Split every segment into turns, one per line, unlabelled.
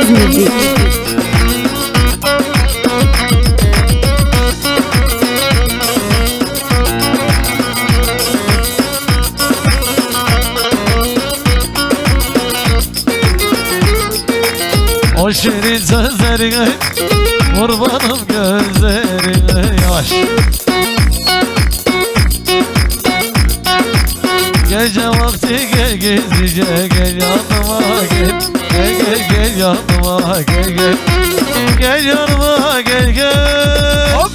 Yıldız Müzik.
O şirin sözlerine kurbanım gözlerine yaş. Gece vakti gel gizlice gel yanıma gel. Gel gel gel yanıma gel gel. Gel yanıma gel gel. Hop.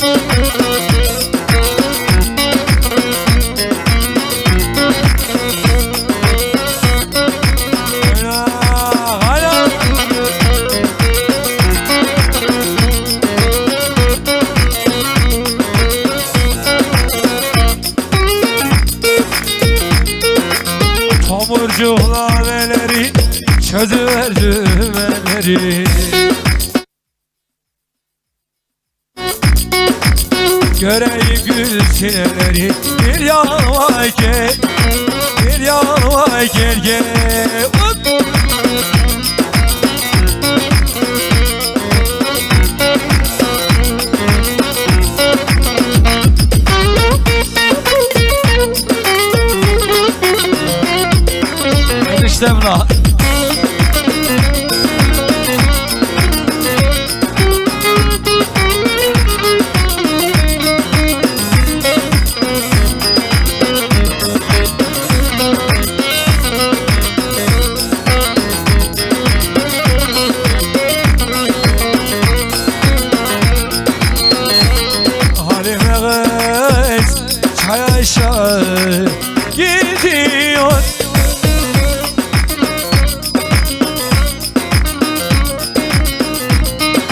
Tomurcuklar eleri çözüver düğmeleri. Göreyim gül sineleri. Bir yanıma gel, bir yanıma gel gel. Hop. Eniştem la. Halime kız çay aşağı gidiyor.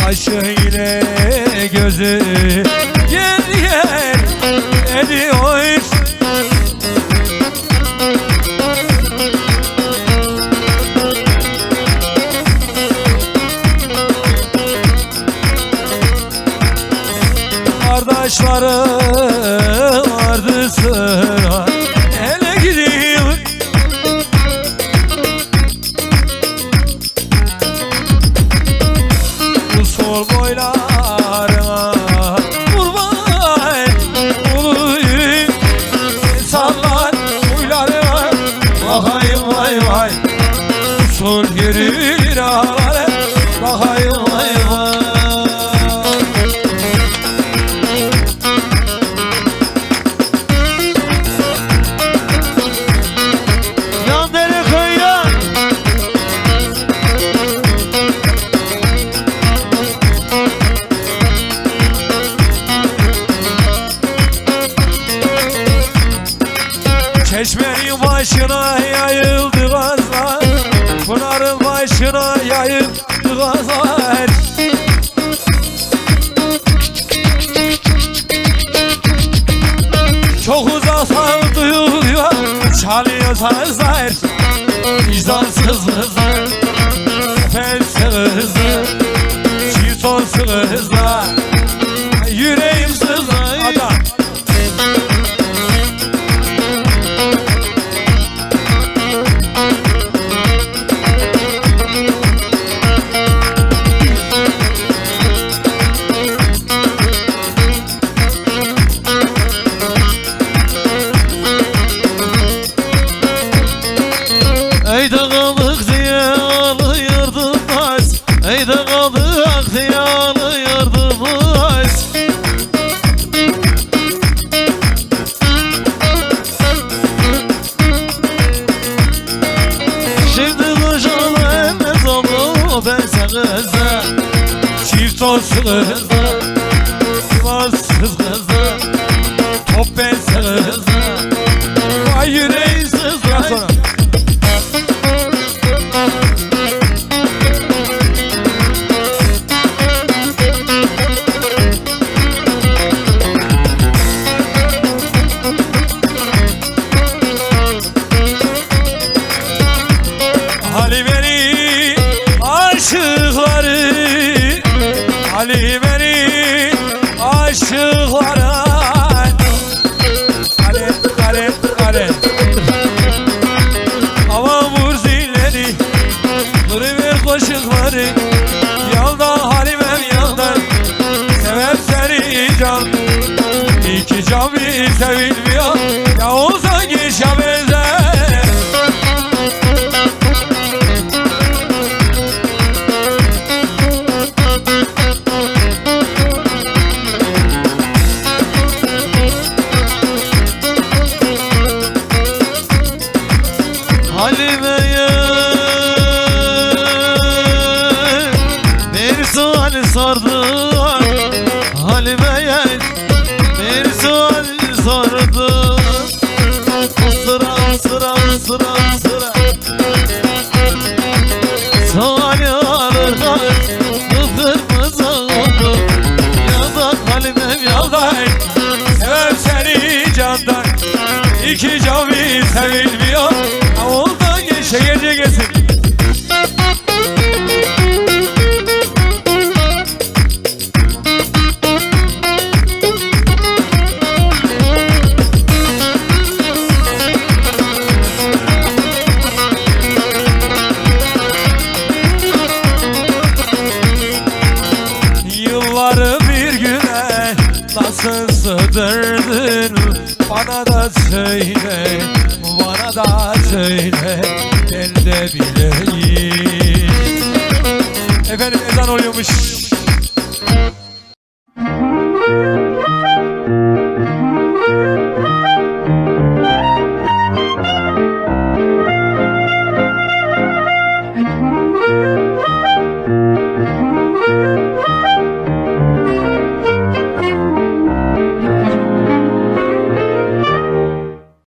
Aşık ile gözü yer yer ediyor. Kardeşlerim vardı sıra ele gidiyor. Bu sol boylarına kurban olayım. İnsanlar boylarına bakayım vay vay. Sol yürür ağlar bakayım vay vay. Çeşmenin başına yayıldı gazlar, pınarın başına yayıldı gazlar. Çok uzaktan duyuluyor, çalıyor sazlar. Vicdansız kızlar, efensiz kızlar, çift olsun kızlar. Yüreğim sızlar. Adam. Eyde kaldık diye ağlıyordum az. Eyde kaldık diye ağlıyordum az. Şimdi koşalı emmez oldu bense kızı. Çift olsun kızı, yuvarsız kızı, top bense kızı. Vay yüreğsiz kızı. Halime'nin aşıkları, Halime'nin aşıkları. Kale, kale, kale.
sevilmiyor. Yavuz Angiş'e benzer.
Halime'ye bir sual sordular. Halime'ye bir sual sordu. Sıra sıra sıra sıra suali alırlar. Kıpkırmızı oldu. Yalan Halime'm yalan.
Sever seni candan. İki cami sevilmiyor. Avuldan geçe gece getir. Yılları bir güne nasıl sığdırdın? Bana da söyle, bana da söyle, ben de bileyim. Efendim ezan oluyormuş.